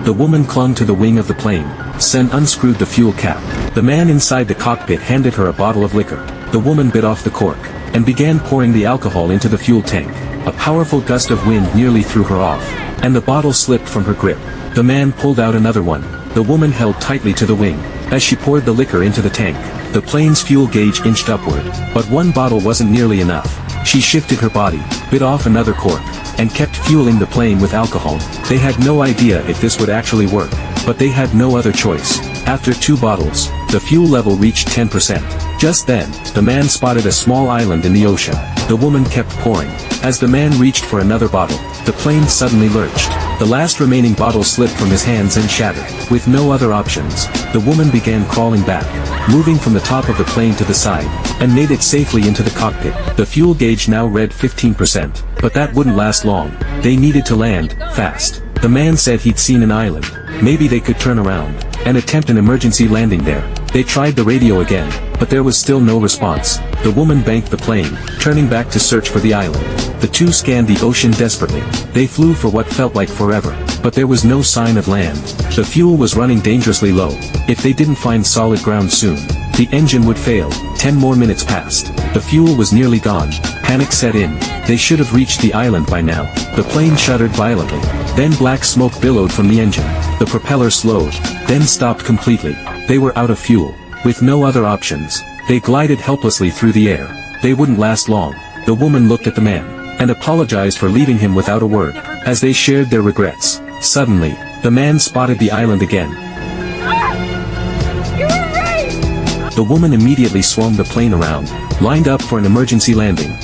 The woman clung to the wing of the plane. Sen unscrewed the fuel cap. The man inside the cockpit handed her a bottle of liquor. The woman bit off the cork, and began pouring the alcohol into the fuel tank. A powerful gust of wind nearly threw her off, and the bottle slipped from her grip. The man pulled out another one. The woman held tightly to the wing. As she poured the liquor into the tank, the plane's fuel gauge inched upward, but one bottle wasn't nearly enough. She shifted her body, bit off another cork, and kept fueling the plane with alcohol. They had no idea if this would actually work, but they had no other choice. After 2 bottles, the fuel level reached 10%. Just then, the man spotted a small island in the ocean. The woman kept pouring. As the man reached for another bottle, the plane suddenly lurched. The last remaining bottle slipped from his hands and shattered. With no other options, the woman began crawling back, moving from the top of the plane to the side, and made it safely into the cockpit. The fuel gauge now read 15%, but that wouldn't last long. They needed to land, fast. The man said he'd seen an island. Maybe they could turn around, and attempt an emergency landing there. They tried the radio again, but there was still no response. The woman banked the plane, turning back to search for the island. The two scanned the ocean desperately. They flew for what felt like forever, but there was no sign of land. The fuel was running dangerously low. If they didn't find solid ground soon, the engine would fail. 10 more minutes passed. The fuel was nearly gone. Panic set in. They should have reached the island by now. The plane shuddered violently. Then black smoke billowed from the engine. The propeller slowed, then stopped completely. They were out of fuel. With no other options, they glided helplessly through the air. They wouldn't last long. The woman looked at the man, and apologized for leaving him without a word. As they shared their regrets, suddenly, the man spotted the island again. The woman immediately swung the plane around, lined up for an emergency landing.